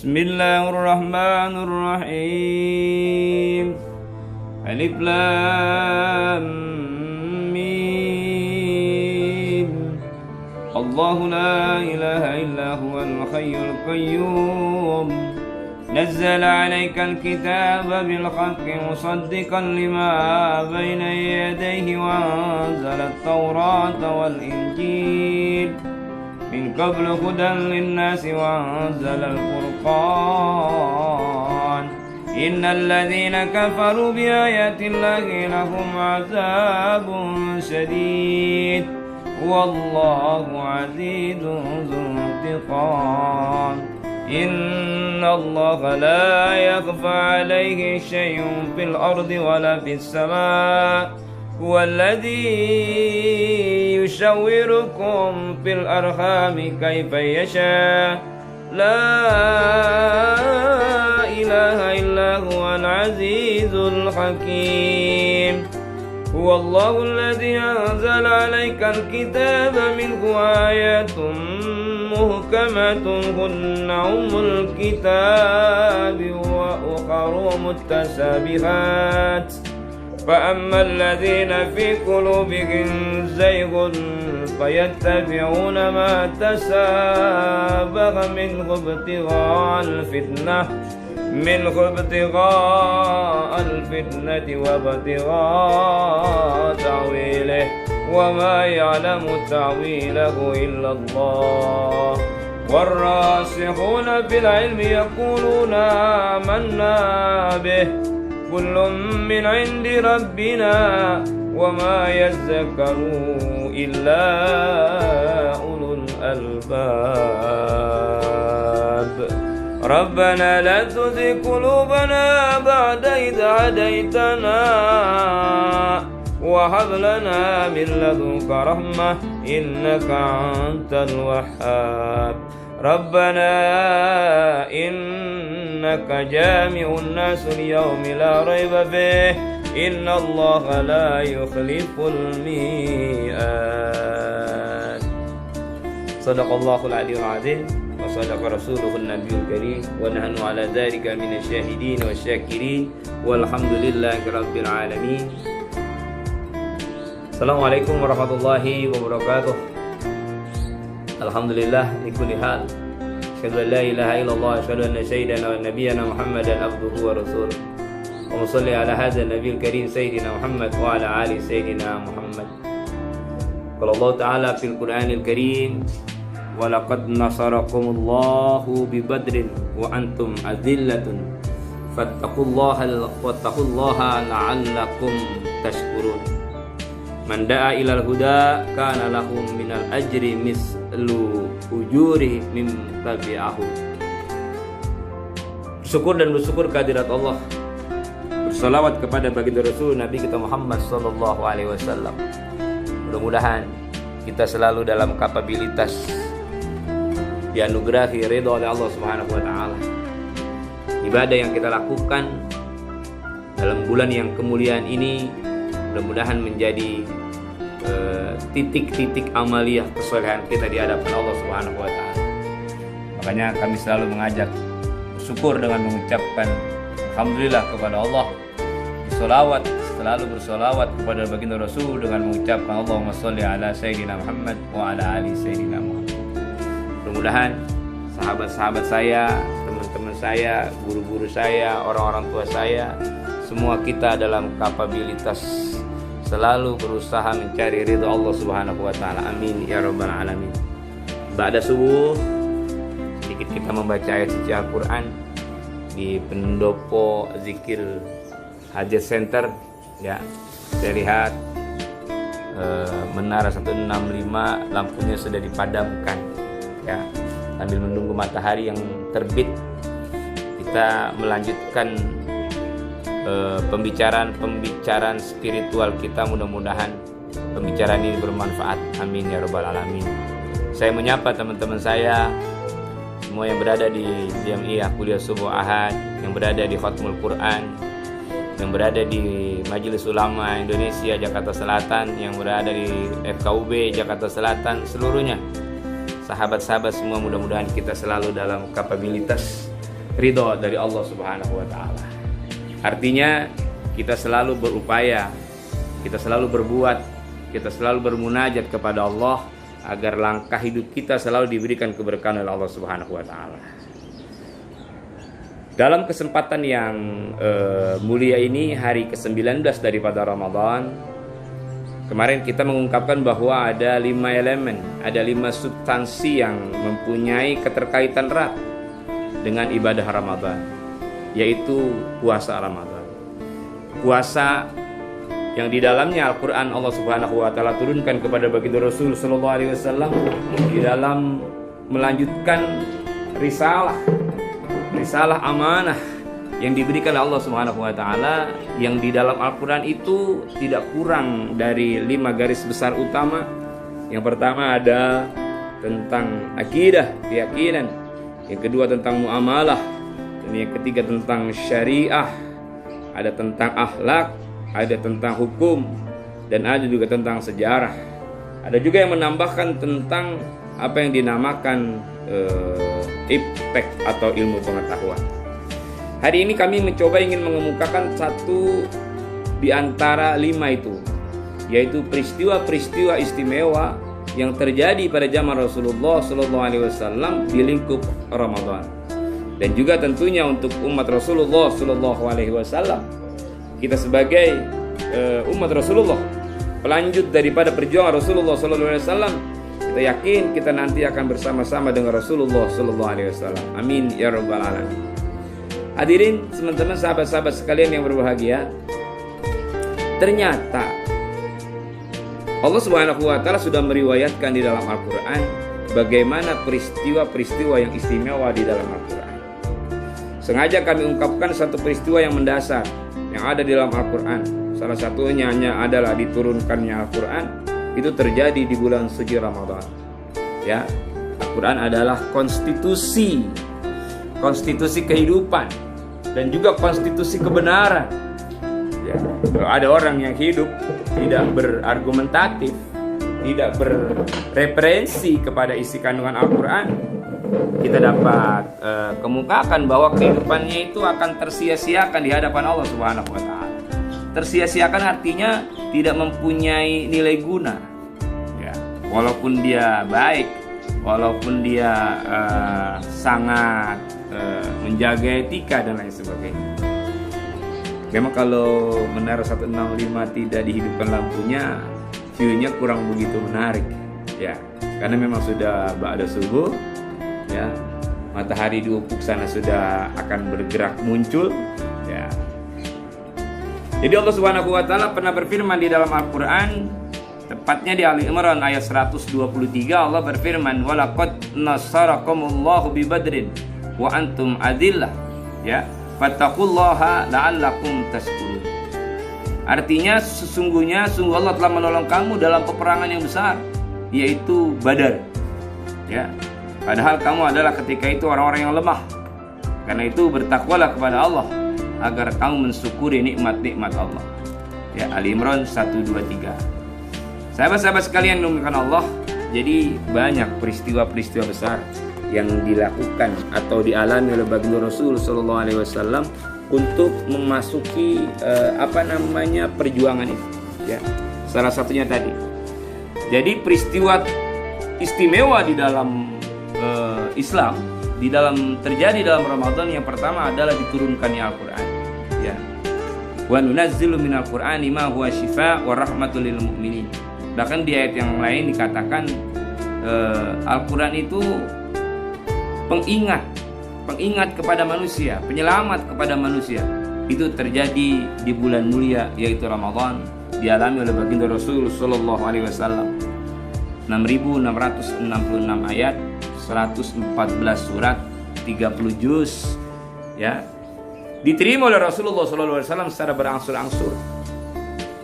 Bismillahirrahmanirrahim. Alif Lam Mim. Allahu la ilaha illa huwal hayyul qayyum. نزل عليك الكتاب بالحق مصدقا لما بين يديه وأنزل التوراة والإنجيل من قبل هدى للناس وأنزل الفرقان إن الذين كفروا بآيات الله لهم عذاب شديد والله عزيز ذو انتقام إن الله لا يخفى عليه شيء في الأرض ولا في السماء هو الذي يشاوركم في الأرحام كيف يشاء لا إله إلا هو العزيز الحكيم هو الله الذي أنزل عليك الكتاب منه آيات محكمات هن أم الكتاب وأخر متشابهات فأما الذين في قلوبهم زيغ فيتبعون ما تشابه منه ابتغاء الفتنة وابتغاء تأويله وما يعلم تأويله إلا الله والراسخون في العلم يقولون آمنا به كل من عند ربنا وما يذكر إلا أولو الألباب ربنا لا تزغ قلوبنا بعد إذ هديتنا وهب لنا من لدنك رحمة إنك أنت الوهاب ربنا إنك جامع الناس اليوم لا ريب فيه إن الله لا يخلف الميعاد صدق الله العلي العظيم وصدق رسوله النبي الكريم ونحن على ذلك من الشاهدين والشاكرين والحمد لله رب العالمين. Assalamualaikum warahmatullahi wabarakatuh. Alhamdulillah di kulli hal. Asyhadu an la ilaha illallah wa asyhadu anna sayyidana wa nabiyyana Muhammadan abduhu wa rasuluh. Wa shalli ala hadzal nabiyil karim sayyidina Muhammad wa ala ali sayyidina Muhammad. Qala Allah ta'ala fil Qur'anil Karim wa laqad nasarakumullahu bi Badrin wa antum adillatun fattaqullaha la'allakum tashkurun. Man da'a ilal huda kana lahum minal ajri mislu ujuri mim tabi'ahu. Bersyukur dan bersyukur kehadirat Allah. Bersalawat kepada baginda Rasul Nabi kita Muhammad sallallahu alaihi wasallam. Mudah-mudahan kita selalu dalam kapabilitas dianugerahi ridha oleh Allah Subhanahu wa taala. Ibadah yang kita lakukan dalam bulan yang kemuliaan ini mudah-mudahan menjadi titik-titik amaliyah kesolehan kita di hadapan Allah Subhanahu wa taala. Makanya kami selalu mengajak bersyukur dengan mengucapkan alhamdulillah kepada Allah. Selalu bersolawat kepada baginda Rasul dengan mengucapkan Allahumma sholli ala sayyidina Muhammad wa ala ali sayyidina Muhammad. Mudah-mudahan sahabat-sahabat saya, teman-teman saya, guru-guru saya, orang-orang tua saya, semua kita dalam kapabilitas selalu berusaha mencari ridha Allah Subhanahu wa taala. Amin ya rabbal alamin. Ba'da subuh sedikit kita membaca ayat suci Al-Qur'an di pendopo zikir Hajat Center ya. Saya lihat menara 165 lampunya sudah dipadamkan ya. Sambil menunggu matahari yang terbit kita melanjutkan pembicaraan spiritual kita. Mudah-mudahan pembicaraan ini bermanfaat. Amin ya rabbal alamin. Saya menyapa teman-teman saya semua yang berada di Jamiah Kuliah Subuh Ahad, yang berada di Khatmul Quran, yang berada di Majelis Ulama Indonesia Jakarta Selatan, yang berada di FKUB Jakarta Selatan, seluruhnya sahabat-sahabat semua, mudah-mudahan kita selalu dalam kapabilitas ridho dari Allah Subhanahu wa taala. Artinya kita selalu berupaya, kita selalu berbuat, kita selalu bermunajat kepada Allah agar langkah hidup kita selalu diberikan keberkahan oleh Allah Subhanahu wa taala. Dalam kesempatan yang mulia ini, hari ke-19 daripada Ramadan, kemarin kita mengungkapkan bahwa ada 5 elemen, ada 5 substansi yang mempunyai keterkaitan erat dengan ibadah Ramadan, yaitu puasa Ramadan. Puasa yang di dalamnya Al-Quran Allah Subhanahu wa taala turunkan kepada baginda Rasul sallallahu alaihi wasallam di dalam melanjutkan risalah amanah yang diberikan Allah Subhanahu wa taala, yang di dalam Al-Quran itu tidak kurang dari 5 garis besar utama. Yang pertama ada tentang akidah, keyakinan. Yang kedua tentang muamalah. Dan yang ketiga tentang syariah. Ada tentang akhlak, ada tentang hukum, dan ada juga tentang sejarah. Ada juga yang menambahkan tentang apa yang dinamakan iptek atau ilmu pengetahuan. Hari ini kami mencoba ingin mengemukakan satu di antara 5 itu, yaitu peristiwa-peristiwa istimewa yang terjadi pada zaman Rasulullah SAW di lingkup Ramadan. Dan juga tentunya untuk umat Rasulullah SAW, kita sebagai umat Rasulullah, pelanjut daripada perjuangan Rasulullah SAW, kita yakin kita nanti akan bersama-sama dengan Rasulullah SAW. Amin ya rabbal alamin. Hadirin teman-teman, sahabat-sahabat sekalian yang berbahagia, ternyata Allah Subhanahu wa taala sudah meriwayatkan di dalam Al-Quran bagaimana peristiwa-peristiwa yang istimewa di dalam Al-Quran. Sengaja kami ungkapkan satu peristiwa yang mendasar yang ada di dalam Al-Quran. Salah satunya adalah diturunkannya Al-Quran itu terjadi di bulan suci Ramadan. Ya, Al-Quran adalah konstitusi kehidupan dan juga konstitusi kebenaran. Ya, kalau ada orang yang hidup tidak berargumentatif, tidak berreferensi kepada isi kandungan Al-Quran, kita dapat kemukakan bahwa kehidupannya itu akan tersia-siakan di hadapan Allah Subhanahu wa taala. Tersia-siakan artinya tidak mempunyai nilai guna. Ya, walaupun dia baik, walaupun dia sangat menjaga etika dan lain sebagainya. Memang kalau Menara 165 tidak dihidupkan lampunya, view-nya kurang begitu menarik. Ya, karena memang sudah ba'da subuh. Ya, matahari di ufuk sana sudah akan bergerak muncul. Ya. Jadi Allah Subhanahu wa taala pernah berfirman di dalam Al-Qur'an, tepatnya di Ali Imran ayat 123, Allah berfirman, "Walaqad nasarakumullahu bi Badrin wa antum adillah." Ya, fattaqullaha la'allakum tashkurun. Artinya sungguh Allah telah menolong kamu dalam peperangan yang besar, yaitu Badar. Ya. Padahal kamu adalah ketika itu orang-orang yang lemah. Karena itu bertakwalah kepada Allah agar kamu mensyukuri nikmat-nikmat Allah. Ya, Ali Imran 123. Sahabat-sahabat sekalian yang dimuliakan Allah, jadi banyak peristiwa-peristiwa besar yang dilakukan atau dialami oleh baginda Rasul sallallahu alaihi wasallam untuk memasuki perjuangan itu. Ya. Salah satunya tadi. Jadi peristiwa istimewa di dalam Islam terjadi dalam Ramadan, yang pertama adalah diturunkannya Al-Quran. Ya. Wa nunazzilu minal Qur'ani ma huwa syifaa wa rahmatul lil mu'minin. Bahkan di ayat yang lain dikatakan Al-Quran itu pengingat kepada manusia, penyelamat kepada manusia. Itu terjadi di bulan mulia yaitu Ramadan, dialami oleh baginda Rasul sallallahu alaihi wasallam. 6.666 ayat, 114 surat, 30 juz, ya, diterima oleh Rasulullah SAW secara berangsur-angsur.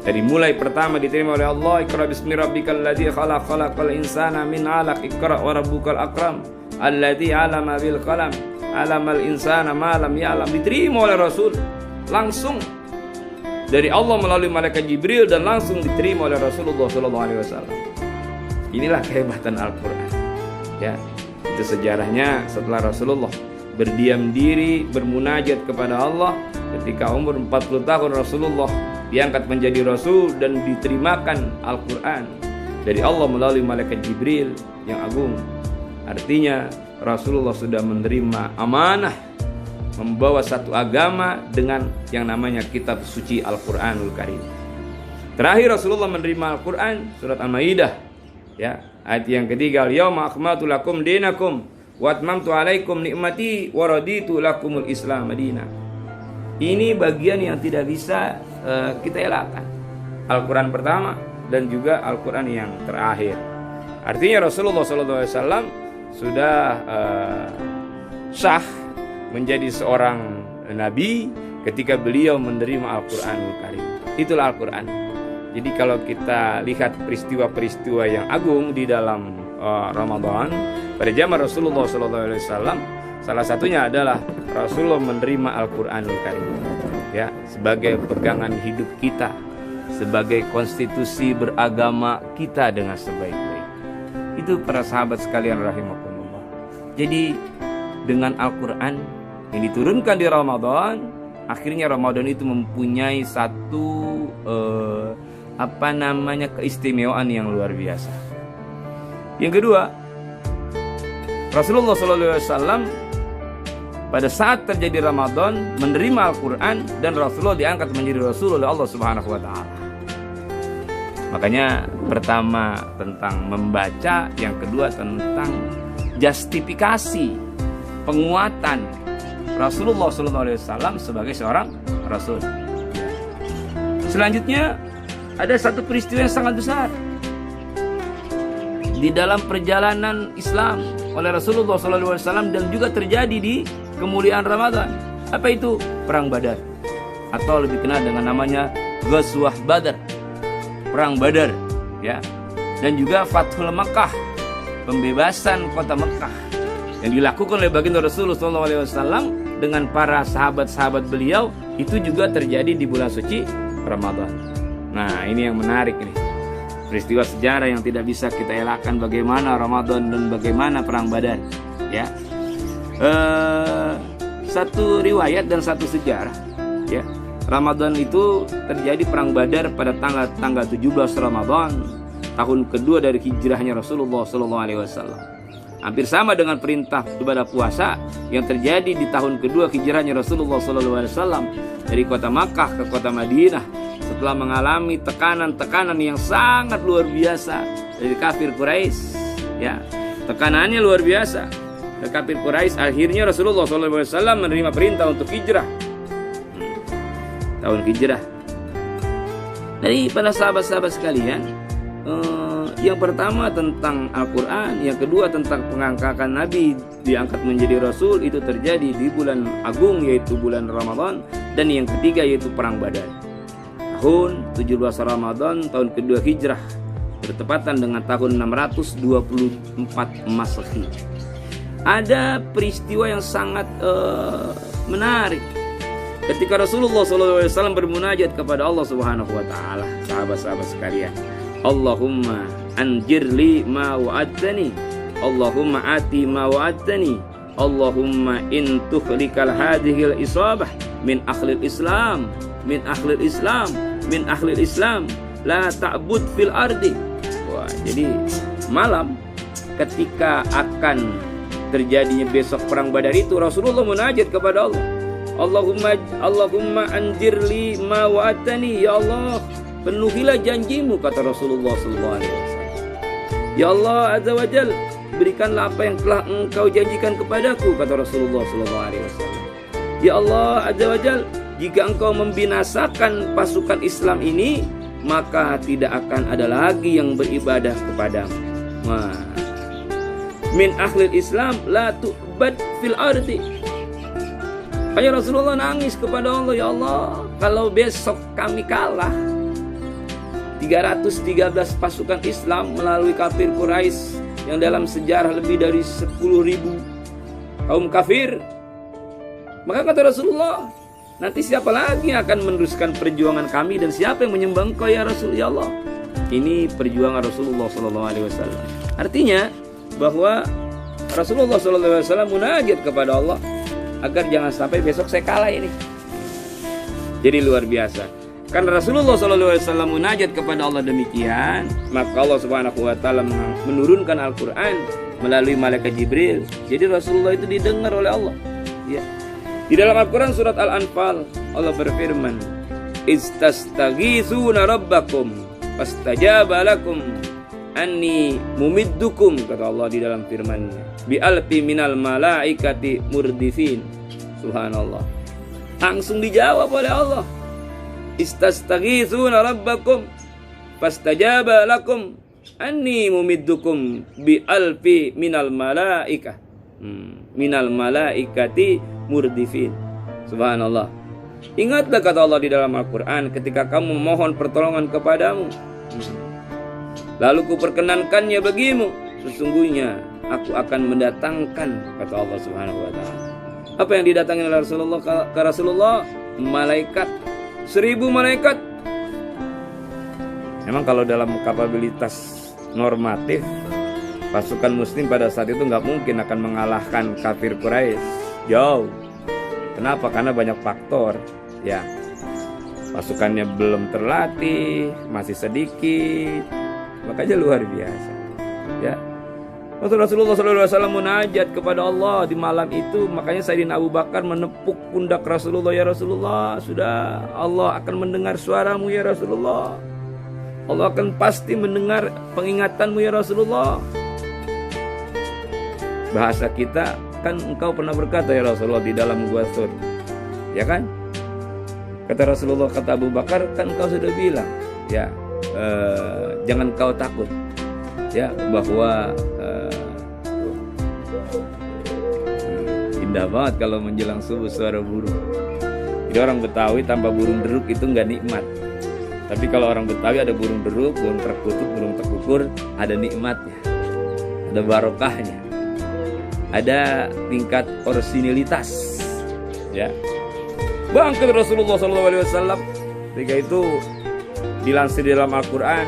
Dari mulai pertama diterima oleh Allah, Iqra bismi rabbikal ladzi khalaq, khalaqal insana min 'alaq, Iqra wa rabbukal akram, alladzi 'allama bil qalam, 'allamal insana ma lam ya'lam. Diterima oleh Rasul langsung dari Allah melalui malaikat Jibril dan langsung diterima oleh Rasulullah SAW. Inilah kehebatan Al-Quran. Ya, itu sejarahnya setelah Rasulullah berdiam diri, bermunajat kepada Allah. Ketika umur 40 tahun Rasulullah diangkat menjadi Rasul dan diterimakan Al-Quran dari Allah melalui malaikat Jibril yang agung. Artinya Rasulullah sudah menerima amanah membawa satu agama dengan yang namanya kitab suci Al-Quranul Karim. Terakhir Rasulullah menerima Al-Quran surat Al-Maidah, ya, ayat yang ketiga, "Al-yauma akmaltu lakum dinakum wa atmamtu alaikum nikmati wa raditu lakumul Islam madina." Ini bagian yang tidak bisa kita elakkan. Al-Quran pertama dan juga Al-Quran yang terakhir. Artinya Rasulullah SAW sudah sah menjadi seorang nabi ketika beliau menerima Al-Quranul Karim. Itulah Al-Quran. Jadi kalau kita lihat peristiwa-peristiwa yang agung di dalam Ramadan pada zaman Rasulullah SAW, salah satunya adalah Rasulullah menerima Al-Quranul Karim, ya, sebagai pegangan hidup kita, sebagai konstitusi beragama kita dengan sebaik-baik. Itu para sahabat sekalian rahimakumullah. Jadi dengan Al-Quran yang diturunkan di Ramadan, akhirnya Ramadan itu mempunyai satu keistimewaan yang luar biasa. Yang kedua, Rasulullah SAW pada saat terjadi Ramadan menerima Al-Quran dan Rasulullah diangkat menjadi Rasul oleh Allah Subhanahu wa Ta'ala. Makanya pertama tentang membaca, yang kedua tentang justifikasi penguatan Rasulullah SAW sebagai seorang Rasul. Selanjutnya ada satu peristiwa yang sangat besar di dalam perjalanan Islam oleh Rasulullah SAW dan juga terjadi di kemuliaan Ramadan. Apa itu? Perang Badar, atau lebih kenal dengan namanya Ghazwah Badar, Perang Badar, ya. Dan juga Fathul Makkah, pembebasan kota Mekah yang dilakukan oleh baginda Rasulullah SAW dengan para sahabat-sahabat beliau. Itu juga terjadi di bulan suci Ramadan. Nah, ini yang menarik nih, peristiwa sejarah yang tidak bisa kita elakkan, bagaimana Ramadan dan bagaimana Perang Badar, ya. Satu riwayat dan satu sejarah, ya. Ramadan itu terjadi Perang Badar pada tanggal 17 Ramadan tahun kedua dari hijrahnya Rasulullah SAW. Hampir sama dengan perintah ibadah puasa yang terjadi di tahun kedua hijrahnya Rasulullah SAW dari kota Makkah ke kota Madinah setelah mengalami tekanan-tekanan yang sangat luar biasa dari kafir Quraisy, ya. Tekanannya luar biasa dari kafir Quraisy. Akhirnya Rasulullah SAW menerima perintah untuk hijrah, tahun hijrah. Dari para sahabat-sahabat sekalian, yang pertama tentang Al-Quran, yang kedua tentang pengangkatan Nabi diangkat menjadi Rasul, itu terjadi di bulan agung yaitu bulan Ramadan. Dan yang ketiga yaitu Perang Badar, tahun 17 Ramadan tahun kedua hijrah, bertepatan dengan tahun 624 Masehi. Ada peristiwa yang sangat menarik ketika Rasulullah SAW bermunajat kepada Allah Subhanahu wa Ta'ala. Sahabat-sahabat sekalian, Allahumma anjirli ma wa'adtani, Allahumma ati ma wa'adtani, Allahumma in tuhlikal hadhil isabah min akhlil Islam, min akhlil Islam, min akhlil Islam, la ta'bud fil ardi. Wah, jadi malam ketika akan terjadinya besok Perang Badar itu, Rasulullah munajat kepada Allah, Allahumma anjirli ma wa'adtani, ya Allah, penuhilah janjimu, kata Rasulullah SAW. Ya Allah Azza wa Jal, berikanlah apa yang telah engkau janjikan kepadaku, kata Rasulullah SAW. Ya Allah Azza wa Jal, jika engkau membinasakan pasukan Islam ini, maka tidak akan ada lagi yang beribadah kepadamu. Wah. Min akhlil Islam la tu'bad fil ardi. Hanya Rasulullah nangis kepada Allah, ya Allah, kalau besok kami kalah, 313 pasukan Islam melalui kafir Quraisy yang dalam sejarah lebih dari 10.000 kaum kafir, maka kata Rasulullah, nanti siapa lagi yang akan meneruskan perjuangan kami dan siapa yang menyembah engkau ya Rasul, ya Allah. Ini perjuangan Rasulullah SAW. Artinya bahwa Rasulullah SAW munajat kepada Allah agar jangan sampai besok saya kalah ini. Jadi luar biasa. Karena Rasulullah SAW munajat kepada Allah demikian, maka Allah Subhanahu wa taala menurunkan Al-Qur'an melalui malaikat Jibril. Jadi Rasulullah itu didengar oleh Allah. Ya. Di dalam Al-Qur'an surat Al-Anfal Allah berfirman, "Istastaghitsuna rabbakum fastajaba lakum anni mumiddukum," kata Allah di dalam firman-Nya, "bi alfi minal malaikati murdifin." Subhanallah. Langsung dijawab oleh Allah. Istastaghitsuna rabbakum fastajaba lakum anni mumiddukum bi alfi minal malaikah minal malaikati murdifin. Subhanallah. Ingatlah kata Allah di dalam Al-Quran, ketika kamu memohon pertolongan kepadamu, lalu kuperkenankannya bagimu, sesungguhnya aku akan mendatangkan, kata Allah Subhanahu wa taala. Apa yang didatangkan oleh Rasulullah ke Rasulullah? Malaikat, 1000 malaikat. Memang kalau dalam kapabilitas normatif, pasukan muslim pada saat itu nggak mungkin akan mengalahkan kafir Quraisy. Jauh. Kenapa? Karena banyak faktor. Ya, pasukannya belum terlatih, masih sedikit, makanya luar biasa. Ya, Rasulullah SAW munajat kepada Allah di malam itu. Makanya Sayyidina Abu Bakar menepuk pundak Rasulullah, "Ya Rasulullah, sudah, Allah akan mendengar suaramu ya Rasulullah. Allah akan pasti mendengar pengingatanmu ya Rasulullah." Bahasa kita kan, engkau pernah berkata ya Rasulullah di dalam gua Thur, ya kan? Kata Rasulullah, kata Abu Bakar, kan engkau sudah bilang, ya, jangan kau takut, ya, bahwa indah banget kalau menjelang subuh suara burung. Jadi orang Betawi tanpa burung deruk itu nggak nikmat. Tapi kalau orang Betawi ada burung deruk, burung terkutuk, burung terkukur, ada nikmatnya, ada barokahnya, ada tingkat orisinilitas. Ya, bangkit Rasulullah SAW. Ketika itu dilansir di dalam Al-Quran,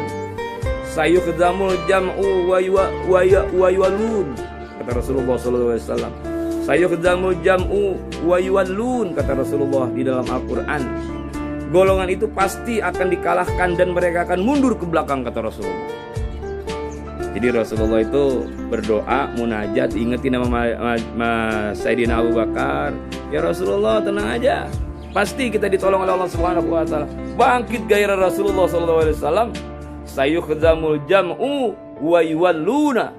"Sayukhzamul jam'u wa yuwallun," kata Rasulullah SAW. "Sayukhzamul jam'u wa yuwallun," kata Rasulullah di dalam Al-Quran. Golongan itu pasti akan dikalahkan dan mereka akan mundur ke belakang, kata Rasulullah. Jadi Rasulullah itu berdoa, munajat, ingetin nama Sayyidina Abu Bakar, "Ya Rasulullah, tenang aja, pasti kita ditolong oleh Allah Subhanahu wa taala." Bangkit gairah Rasulullah SAW, "Sayukhzamul jam'u wa yuwalluna."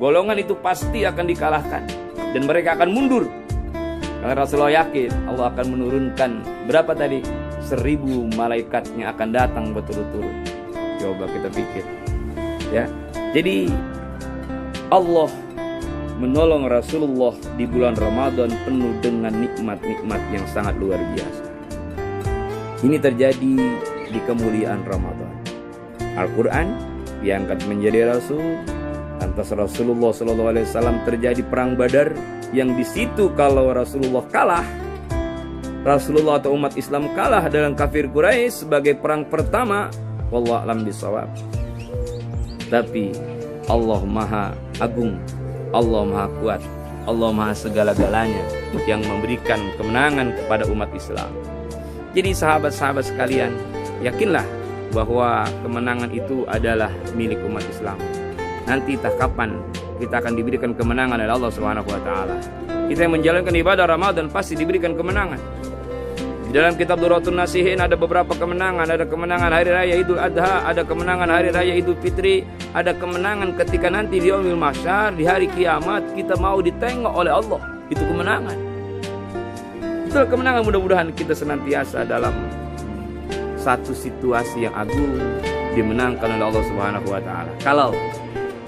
Golongan itu pasti akan dikalahkan dan mereka akan mundur. Karena Rasulullah yakin Allah akan menurunkan berapa tadi? 1000 malaikatnya akan datang berturut-turut. Coba kita pikir, ya. Jadi Allah menolong Rasulullah di bulan Ramadan penuh dengan nikmat-nikmat yang sangat luar biasa. Ini terjadi di kemuliaan Ramadan. Al-Quran diangkat menjadi Rasul. Lantas Rasulullah SAW terjadi perang Badar, yang di situ kalau Rasulullah kalah, Rasulullah atau umat Islam kalah dengan kafir Quraisy sebagai perang pertama, wallahu a'lam bishawab. Tapi Allah Maha Agung, Allah Maha Kuat, Allah Maha segala-galanya yang memberikan kemenangan kepada umat Islam. Jadi sahabat-sahabat sekalian, yakinlah bahwa kemenangan itu adalah milik umat Islam. Nanti tak kapan kita akan diberikan kemenangan oleh Allah Subhanahu wa taala. Kita yang menjalankan ibadah Ramadan pasti diberikan kemenangan. Di dalam kitab Durratun Nasihin ada beberapa kemenangan. Ada kemenangan hari raya Idul Adha, ada kemenangan hari raya Idul Fitri, ada kemenangan ketika nanti di yaumil mahsyar, di hari kiamat kita mau ditengok oleh Allah. Itu kemenangan. Itulah kemenangan. Mudah-mudahan kita senantiasa dalam satu situasi yang agung dimenangkan oleh Allah Subhanahu wa taala. Kalau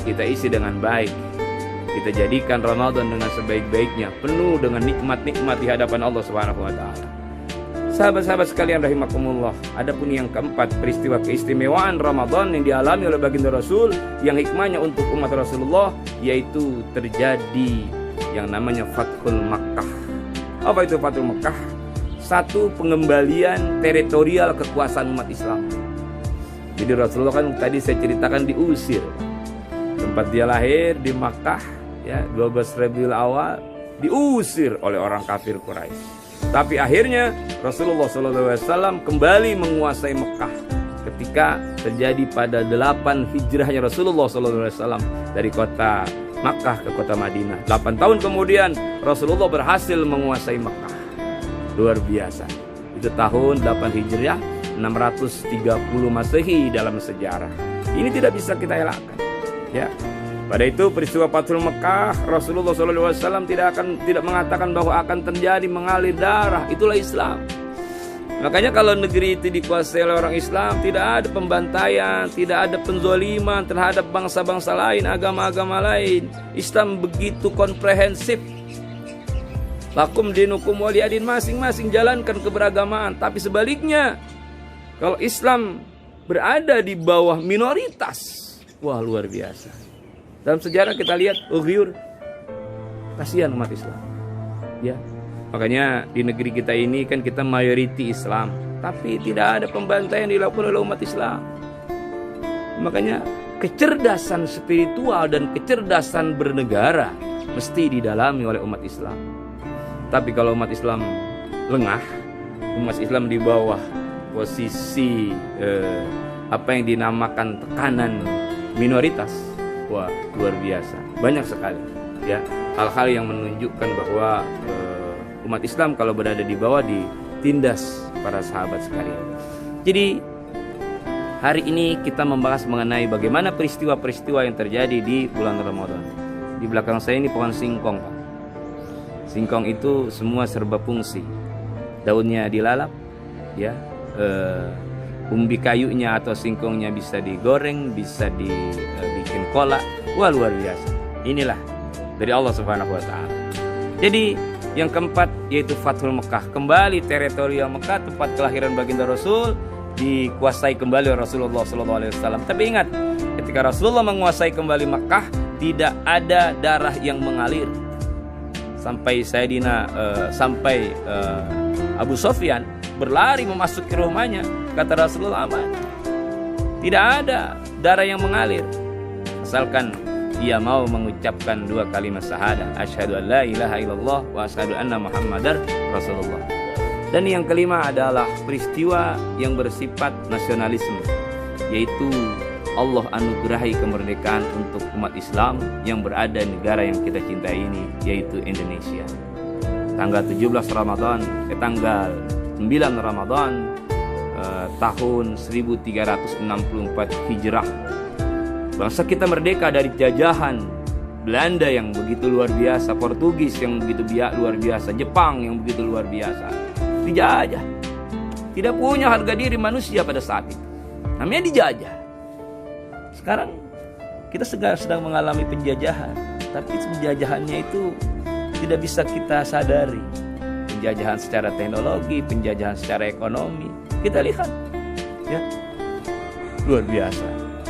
kita isi dengan baik, kita jadikan Ramadan dengan sebaik-baiknya, penuh dengan nikmat-nikmat di hadapan Allah Subhanahu wa taala. Sahabat-sahabat sekalian rahimakumullah, adapun yang keempat, peristiwa keistimewaan Ramadan yang dialami oleh baginda Rasul yang hikmahnya untuk umat Rasulullah, yaitu terjadi yang namanya Fathul Makkah. Apa itu Fathul Makkah? Satu pengembalian teritorial kekuasaan umat Islam. Jadi Rasulullah kan tadi saya ceritakan diusir. Tempat dia lahir di Makkah, ya, 12 Rabiul Awal, diusir oleh orang kafir Quraisy. Tapi akhirnya Rasulullah SAW kembali menguasai Mekah ketika terjadi pada 8 hijrahnya Rasulullah SAW dari kota Makkah ke kota Madinah. 8 tahun kemudian Rasulullah berhasil menguasai Mekah. Luar biasa. Itu tahun 8 hijriah 630 Masehi dalam sejarah. Ini tidak bisa kita elakkan. Ya. Pada itu peristiwa Fathul Mekah, Rasulullah SAW tidak mengatakan bahwa akan terjadi mengalir darah. Itulah Islam. Makanya kalau negeri itu dikuasai oleh orang Islam, tidak ada pembantaian, tidak ada penzoliman terhadap bangsa-bangsa lain, agama-agama lain. Islam begitu komprehensif. Lakum dinukum waliyadin, masing-masing jalankan keberagamaan. Tapi sebaliknya, kalau Islam berada di bawah minoritas, wah luar biasa. Dalam sejarah kita lihat Uyghur, kasihan umat Islam. Ya. Makanya di negeri kita ini kan kita mayoriti Islam, tapi tidak ada pembantaian dilakukan oleh umat Islam. Makanya kecerdasan spiritual dan kecerdasan bernegara mesti didalami oleh umat Islam. Tapi kalau umat Islam lengah, umat Islam di bawah posisi apa yang dinamakan tekanan minoritas, wah luar biasa, banyak sekali ya hal-hal yang menunjukkan bahwa umat Islam kalau berada di bawah ditindas para sahabat sekalian. Jadi hari ini kita membahas mengenai bagaimana peristiwa-peristiwa yang terjadi di bulan Ramadan. Di belakang saya ini pohon singkong, Pak. Singkong itu semua serba fungsi. Daunnya dilalap, ya. Umbi kayunya atau singkongnya bisa digoreng, bisa dibikin kolak. Wah luar biasa. Inilah dari Allah Subhanahu wa taala. Jadi yang keempat yaitu Fathul Mekah. Kembali teritorial Mekah, tempat kelahiran baginda Rasul, dikuasai kembali oleh Rasulullah SAW. Tapi ingat, ketika Rasulullah menguasai kembali Mekah, tidak ada darah yang mengalir. Sampai Abu Sofyan berlari memasuki rumahnya. Kata Rasulullah, aman. Tidak ada darah yang mengalir, asalkan ia mau mengucapkan 2 kalimat syahadah, asyhadu an la ilaha illallah wa asyhadu anna muhammadar rasulullah. Dan yang kelima adalah peristiwa yang bersifat nasionalisme, yaitu Allah anugerahi kemerdekaan untuk umat Islam yang berada di negara yang kita cintai ini, yaitu Indonesia. Tanggal 17 Ramadan tanggal 9 Ramadan tahun 1364 Hijrah, bangsa kita merdeka dari jajahan Belanda yang begitu luar biasa, Portugis yang begitu luar biasa, Jepang yang begitu luar biasa. Dijajah. Tidak punya harga diri manusia pada saat itu. Namanya dijajah. Sekarang kita sedang mengalami penjajahan, tapi penjajahannya itu tidak bisa kita sadari. Penjajahan secara teknologi, penjajahan secara ekonomi. Kita lihat, ya, luar biasa.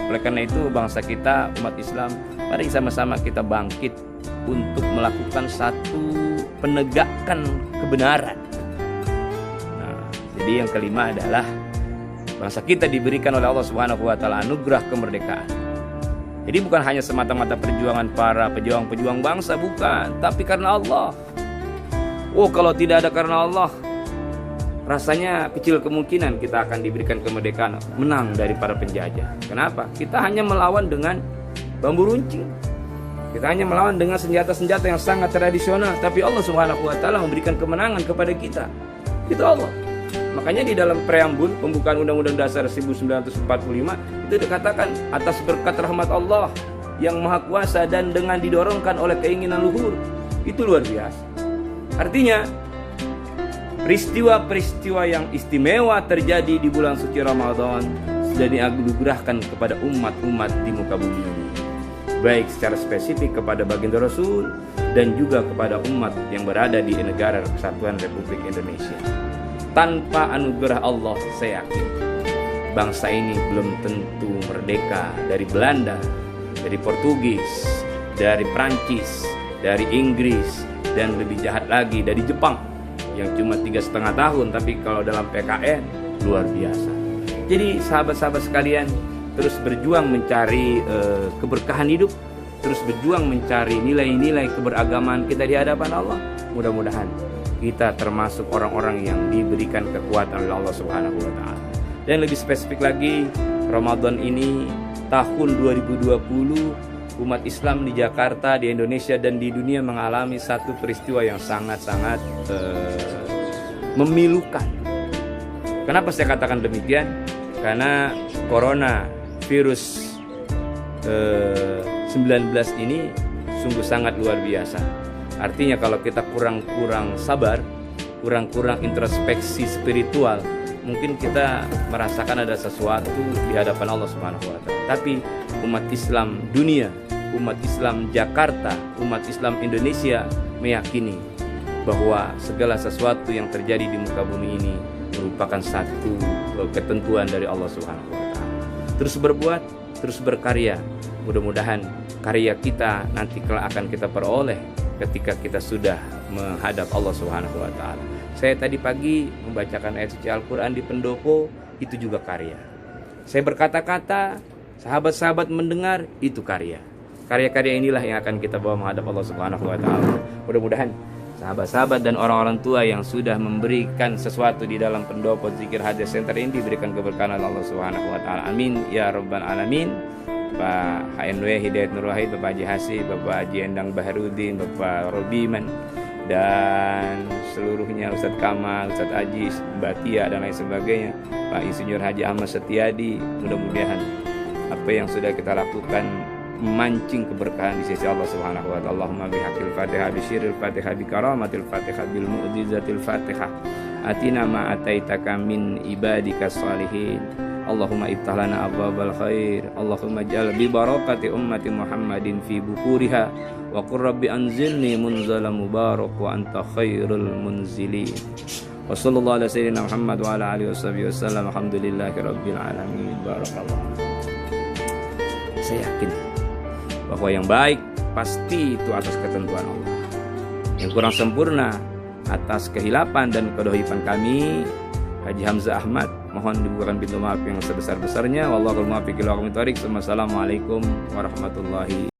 Oleh karena itu bangsa kita, umat Islam, mari sama-sama kita bangkit untuk melakukan satu penegakan kebenaran. Nah, jadi yang kelima adalah bangsa kita diberikan oleh Allah Subhanahu wa taala anugerah kemerdekaan. Jadi bukan hanya semata-mata perjuangan para pejuang-pejuang bangsa, bukan, tapi karena Allah. Oh, kalau tidak ada karena Allah, rasanya kecil kemungkinan kita akan diberikan kemerdekaan, menang dari para penjajah. Kenapa? Kita hanya melawan dengan bambu runcing. Kita hanya melawan dengan senjata-senjata yang sangat tradisional. Tapi Allah Subhanahu wa taala memberikan kemenangan kepada kita. Itu Allah. Makanya di dalam preambul pembukaan Undang-Undang Dasar 1945 itu dikatakan atas berkat rahmat Allah yang Maha Kuasa dan dengan didorongkan oleh keinginan luhur. Itu luar biasa. Artinya peristiwa-peristiwa yang istimewa terjadi di bulan suci Ramadan sudah dianugerahkan kepada umat-umat di muka bumi ini, baik secara spesifik kepada baginda Rasul dan juga kepada umat yang berada di negara Kesatuan Republik Indonesia. Tanpa anugerah Allah, saya yakin bangsa ini belum tentu merdeka dari Belanda, dari Portugis, dari Prancis, dari Inggris, dan lebih jahat lagi dari Jepang yang cuma 3,5 tahun, tapi kalau dalam PKN luar biasa. Jadi sahabat-sahabat sekalian, terus berjuang mencari keberkahan hidup, terus berjuang mencari nilai-nilai keberagaman kita di hadapan Allah. Mudah-mudahan kita termasuk orang-orang yang diberikan kekuatan oleh Allah Subhanahu wa taala. Dan lebih spesifik lagi, Ramadan ini tahun 2020, umat Islam di Jakarta, di Indonesia dan di dunia mengalami satu peristiwa yang sangat-sangat memilukan. Kenapa saya katakan demikian? Karena corona virus 19 ini sungguh sangat luar biasa. Artinya kalau kita kurang sabar, kurang introspeksi spiritual, mungkin kita merasakan ada sesuatu di hadapan Allah Subhanahu wa taala. Tapi umat Islam dunia, umat Islam Jakarta, umat Islam Indonesia meyakini bahwa segala sesuatu yang terjadi di muka bumi ini merupakan satu ketentuan dari Allah Subhanahu wa taala. Terus berbuat, terus berkarya. Mudah-mudahan karya kita nanti kelak akan kita peroleh ketika kita sudah menghadap Allah Subhanahu wa taala. Saya tadi pagi membacakan ayat suci Al-Qur'an di pendopo, itu juga karya. Saya berkata-kata, sahabat-sahabat mendengar, itu karya. Karya-karya inilah yang akan kita bawa menghadap Allah Subhanahu wa taala. Mudah-mudahan sahabat-sahabat dan orang-orang tua yang sudah memberikan sesuatu di dalam pendopo Zikir Hadir Center ini diberikan keberkahan oleh Allah Subhanahu wa taala. Amin ya rabbal alamin. Pak HNW Hidayat Nur Wahid, Bapak Haji Hasib, Bapak Haji Endang Baharudin, Bapak Robiman, dan seluruhnya Ustadz Kamal, Ustadz Ajis, Mbak Tia dan lain sebagainya, Pak Insinyur Haji Ahmad Setiadi. Mudah-mudahan apa yang sudah kita lakukan memancing keberkahan di sisi Allah Subhanahu wa taala. Allahumma bihaqil Fatihah, bisyiril Fatihah, bikaramatil Fatihah, bil mu'jizatil Fatihah. Atina ma ataitaka min ibadika salihin. Allahumma iftah lana abwabal khair. Allahumma ij'al bi barakati ummati Muhammadin fi bukuriha wa qur rabbi anzilni munzala mubarak wa anta khairul munzilin. Wa sallallahu ala sayyidina Muhammad wa ala alihi wasallam. Alhamdulillahi rabbil alamin. Barakallah. Saya yakin bahwa yang baik pasti itu atas ketentuan Allah. Yang kurang sempurna atas kehilapan dan kedohifan kami, Haji Hamzah Ahmad, mohon dibukakan pintu maaf yang sebesar-besarnya. Wallahul muwaffiq ila aqwamit thoriq. Wassalamualaikum warahmatullahi